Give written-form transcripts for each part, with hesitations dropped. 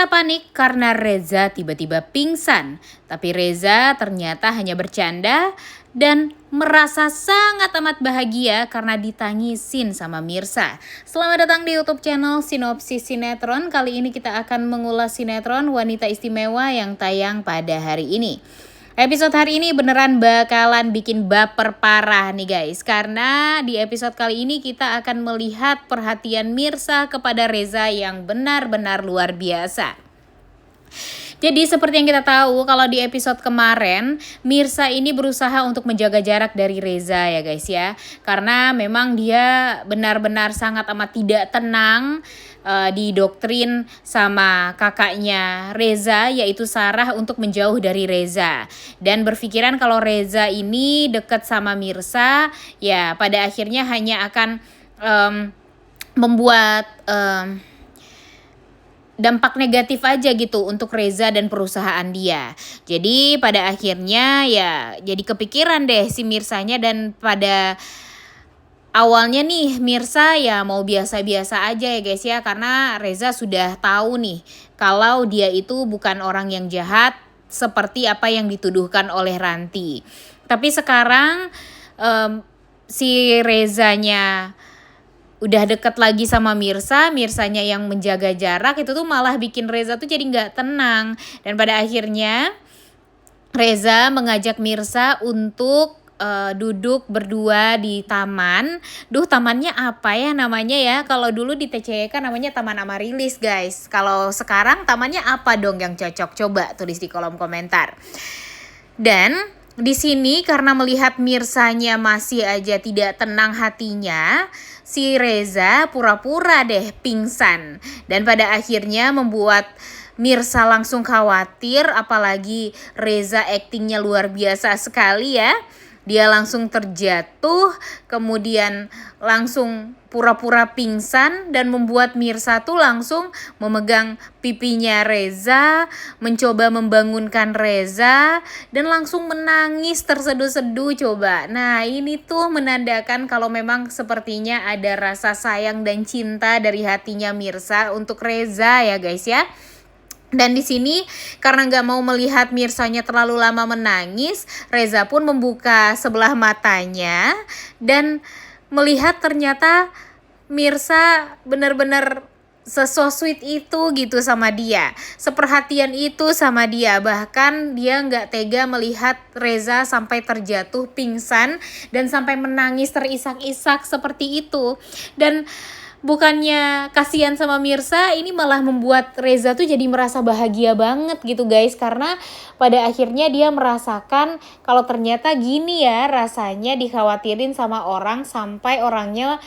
Mirsa panik karena Reza tiba-tiba pingsan. Tapi Reza ternyata hanya bercanda dan merasa sangat amat bahagia karena ditangisin sama Mirsa. Selamat datang di YouTube channel Sinopsis Sinetron. Kali ini kita akan mengulas sinetron Wanita Istimewa yang tayang pada hari ini. Episode hari ini beneran bakalan bikin baper parah nih guys. Karena di episode kali ini kita akan melihat perhatian Mirsa kepada Reza yang benar-benar luar biasa. Jadi seperti yang kita tahu kalau di episode kemarin Mirsa ini berusaha untuk menjaga jarak dari Reza ya guys ya. Karena memang dia benar-benar sangat amat tidak tenang didoktrin sama kakaknya Reza yaitu Sarah untuk menjauh dari Reza. Dan berpikiran kalau Reza ini dekat sama Mirsa ya pada akhirnya hanya akan membuat dampak negatif aja gitu untuk Reza dan perusahaan dia. Jadi pada akhirnya ya jadi kepikiran deh si Mirsanya dan pada awalnya nih Mirsa ya mau biasa-biasa aja ya guys ya karena Reza sudah tahu nih kalau dia itu bukan orang yang jahat seperti apa yang dituduhkan oleh Ranti. Tapi sekarang si Rezanya udah deket lagi sama Mirsanya yang menjaga jarak itu tuh malah bikin Reza tuh jadi nggak tenang. Dan pada akhirnya Reza mengajak Mirsa untuk duduk berdua di taman. Tamannya apa ya namanya ya? Kalau dulu di TCK kan namanya Taman Amarilis guys. Kalau sekarang tamannya apa dong yang cocok? Coba tulis di kolom komentar. Dan di sini karena melihat Mirsanya masih aja tidak tenang hatinya, si Reza pura-pura deh pingsan. Dan pada akhirnya membuat Mirsa langsung khawatir, apalagi Reza aktingnya luar biasa sekali ya. Dia langsung terjatuh, kemudian langsung pura-pura pingsan dan membuat Mirsa tuh langsung memegang pipinya Reza, mencoba membangunkan Reza dan langsung menangis terseduh-seduh coba. Nah, ini tuh menandakan kalau memang sepertinya ada rasa sayang dan cinta dari hatinya Mirsa untuk Reza ya guys ya. Dan di sini karena nggak mau melihat Mirsanya terlalu lama menangis, Reza pun membuka sebelah matanya dan melihat ternyata Mirsa benar-benar sesosweet itu gitu sama dia, seperhatian itu sama dia. Bahkan dia nggak tega melihat Reza sampai terjatuh pingsan dan sampai menangis terisak-isak seperti itu. Dan bukannya kasihan sama Mirsa, ini malah membuat Reza tuh jadi merasa bahagia banget gitu guys. Karena pada akhirnya dia merasakan kalau ternyata gini ya rasanya dikhawatirin sama orang sampai orangnya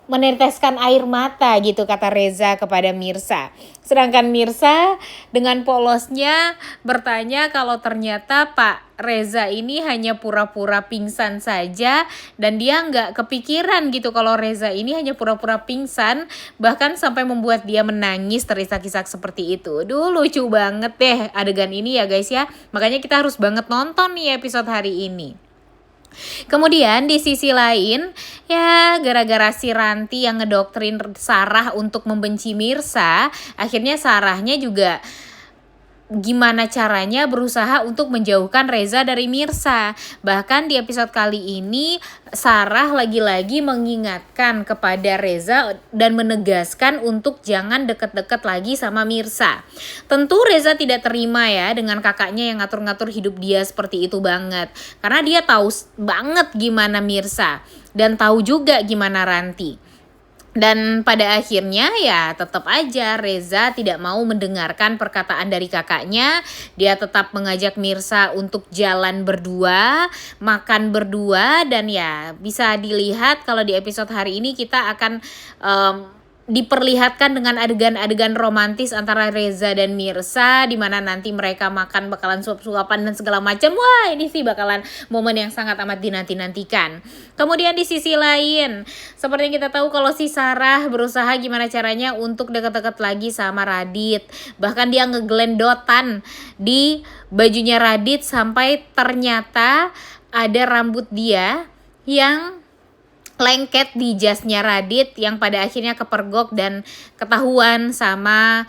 meneteskan air mata gitu kata Reza kepada Mirsa. Sedangkan Mirsa dengan polosnya bertanya kalau ternyata Pak Reza ini hanya pura-pura pingsan saja dan dia nggak kepikiran gitu kalau Reza ini hanya pura-pura pingsan, bahkan sampai membuat dia menangis terisak-isak seperti itu. Duh lucu banget deh adegan ini ya guys ya. Makanya kita harus banget nonton nih episode hari ini. Kemudian di sisi lain ya gara-gara si Ranti yang ngedoktrin Sarah untuk membenci Mirsa, akhirnya Sarahnya juga gimana caranya berusaha untuk menjauhkan Reza dari Mirsa. Bahkan di episode kali ini Sarah lagi-lagi mengingatkan kepada Reza dan menegaskan untuk jangan deket-deket lagi sama Mirsa. Tentu Reza tidak terima ya dengan kakaknya yang ngatur-ngatur hidup dia seperti itu banget. Karena dia tahu banget gimana Mirsa dan tahu juga gimana Ranti. Dan pada akhirnya ya tetap aja Reza tidak mau mendengarkan perkataan dari kakaknya. Dia tetap mengajak Mirsa untuk jalan berdua, makan berdua. Dan ya bisa dilihat kalau di episode hari ini kita akan diperlihatkan dengan adegan-adegan romantis antara Reza dan Mirsa, di mana nanti mereka makan bakalan suap-suapan dan segala macam. Wah, ini sih bakalan momen yang sangat amat dinanti-nantikan. Kemudian di sisi lain, seperti yang kita tahu kalau si Sarah berusaha gimana caranya untuk deket-deket lagi sama Radit. Bahkan dia ngegelendotan di bajunya Radit sampai ternyata ada rambut dia yang lengket di jasnya Radit yang pada akhirnya kepergok dan ketahuan sama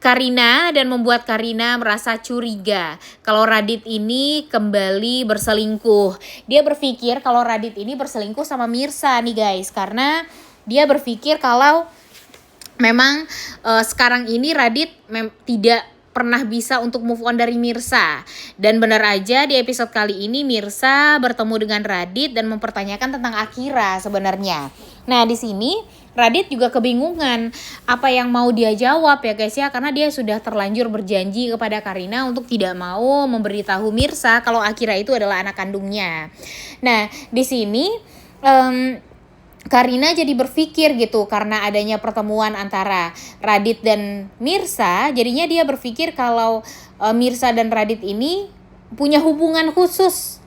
Karina dan membuat Karina merasa curiga kalau Radit ini kembali berselingkuh. Dia berpikir kalau Radit ini berselingkuh sama Mirsa nih guys, karena dia berpikir kalau memang sekarang ini Radit tidak pernah bisa untuk move on dari Mirsa. Dan benar aja di episode kali ini Mirsa bertemu dengan Radit dan mempertanyakan tentang Akira sebenarnya. Nah, di sini Radit juga kebingungan apa yang mau dia jawab ya guys ya, karena dia sudah terlanjur berjanji kepada Karina untuk tidak mau memberitahu Mirsa kalau Akira itu adalah anak kandungnya. Nah, di sini Karina jadi berpikir gitu, karena adanya pertemuan antara Radit dan Mirsa, jadinya dia berpikir kalau Mirsa dan Radit ini punya hubungan khusus.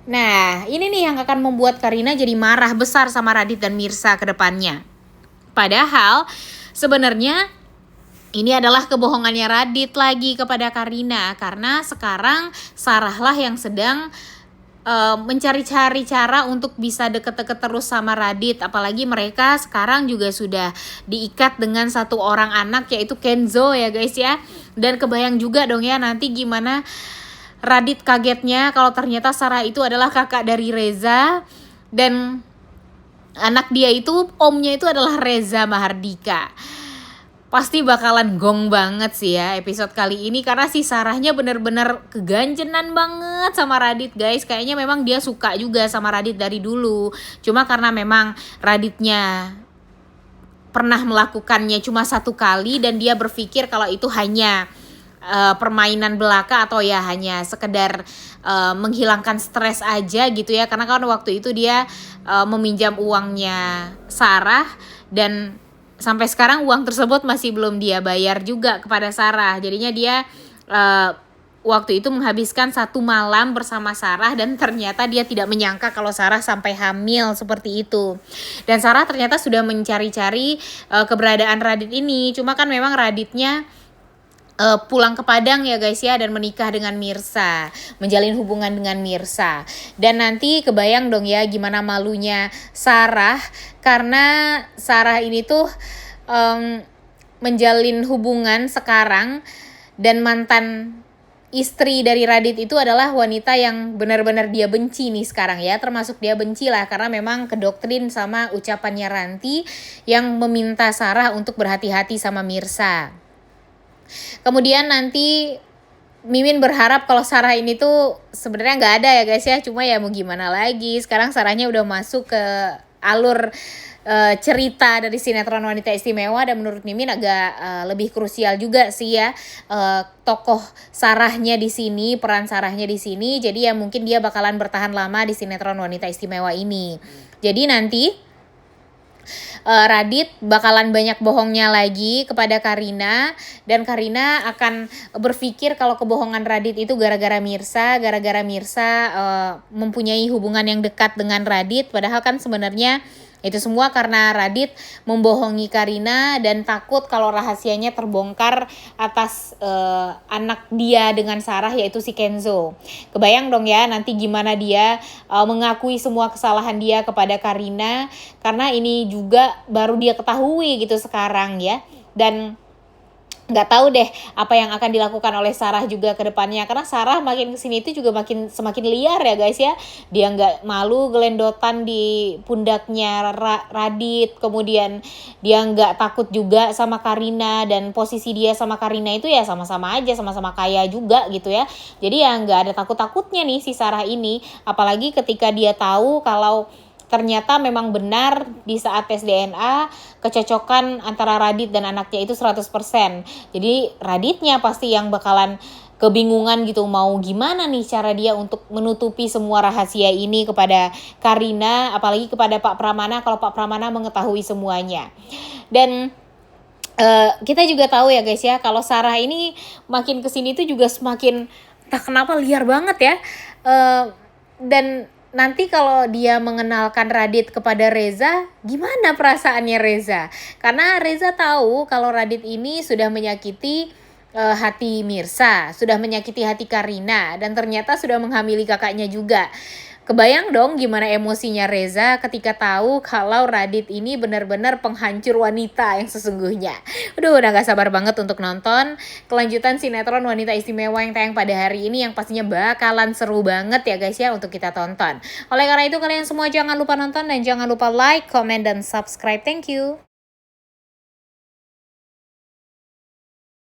Nah, ini nih yang akan membuat Karina jadi marah besar sama Radit dan Mirsa ke depannya. Padahal sebenarnya ini adalah kebohongannya Radit lagi kepada Karina, karena sekarang Sarah lah yang sedang mencari-cari cara untuk bisa deket-deket terus sama Radit. Apalagi mereka sekarang juga sudah diikat dengan satu orang anak, yaitu Kenzo ya guys ya. Dan kebayang juga dong ya nanti gimana Radit kagetnya kalau ternyata Sarah itu adalah kakak dari Reza, dan anak dia itu omnya itu adalah Reza Mahardika. Pasti bakalan gong banget sih ya episode kali ini, karena si Sarahnya bener-bener keganjenan banget sama Radit guys. Kayaknya memang dia suka juga sama Radit dari dulu. Cuma karena memang Raditnya pernah melakukannya cuma satu kali dan dia berpikir kalau itu hanya permainan belaka atau ya hanya sekedar menghilangkan stres aja gitu ya, karena kan waktu itu dia meminjam uangnya Sarah dan sampai sekarang uang tersebut masih belum dia bayar juga kepada Sarah. Jadinya dia waktu itu menghabiskan satu malam bersama Sarah dan ternyata dia tidak menyangka kalau Sarah sampai hamil seperti itu. Dan Sarah ternyata sudah mencari-cari keberadaan Radit ini, cuma kan memang Raditnya pulang ke Padang ya guys ya, dan menikah dengan Mirsa, menjalin hubungan dengan Mirsa. Dan nanti kebayang dong ya gimana malunya Sarah, karena Sarah ini tuh menjalin hubungan sekarang dan mantan istri dari Radit itu adalah wanita yang benar-benar dia benci nih sekarang ya, termasuk dia benci lah karena memang kedoktrin sama ucapannya Ranti yang meminta Sarah untuk berhati-hati sama Mirsa. Kemudian nanti Mimin berharap kalau Sarah ini tuh sebenarnya nggak ada ya guys ya, cuma ya mau gimana lagi, sekarang Sarahnya udah masuk ke alur cerita dari sinetron Wanita Istimewa, dan menurut Mimin agak lebih krusial juga sih ya tokoh Sarahnya di sini, peran Sarahnya di sini. Jadi ya mungkin dia bakalan bertahan lama di sinetron Wanita Istimewa ini. Jadi nanti Radit bakalan banyak bohongnya lagi kepada Karina, dan Karina akan berpikir kalau kebohongan Radit itu gara-gara Mirsa mempunyai hubungan yang dekat dengan Radit, padahal kan sebenarnya itu semua karena Radit membohongi Karina dan takut kalau rahasianya terbongkar atas anak dia dengan Sarah, yaitu si Kenzo. Kebayang dong ya nanti gimana dia mengakui semua kesalahan dia kepada Karina, karena ini juga baru dia ketahui gitu sekarang ya. Dan nggak tahu deh apa yang akan dilakukan oleh Sarah juga ke depannya, karena Sarah makin kesini itu juga semakin liar ya guys ya. Dia nggak malu gelendotan di pundaknya Radit, kemudian dia nggak takut juga sama Karina, dan posisi dia sama Karina itu ya sama-sama aja, sama-sama kaya juga gitu ya. Jadi ya nggak ada takut-takutnya nih si Sarah ini, apalagi ketika dia tahu kalau ternyata memang benar di saat tes DNA kecocokan antara Radit dan anaknya itu 100%. Jadi Raditnya pasti yang bakalan kebingungan gitu, mau gimana nih cara dia untuk menutupi semua rahasia ini kepada Karina, apalagi kepada Pak Pramana kalau Pak Pramana mengetahui semuanya. Dan kita juga tahu ya guys ya, kalau Sarah ini makin kesini tuh juga semakin tak kenapa liar banget ya. Dan nanti kalau dia mengenalkan Radit kepada Reza, gimana perasaannya Reza? Karena Reza tahu kalau Radit ini sudah menyakiti hati Mirsa, sudah menyakiti hati Karina, dan ternyata sudah menghamili kakaknya juga. Kebayang dong gimana emosinya Reza ketika tahu kalau Radit ini benar-benar penghancur wanita yang sesungguhnya. Udah gak sabar banget untuk nonton kelanjutan sinetron Wanita Istimewa yang tayang pada hari ini, yang pastinya bakalan seru banget ya guys ya untuk kita tonton. Oleh karena itu kalian semua jangan lupa nonton dan jangan lupa like, comment, dan subscribe. Thank you.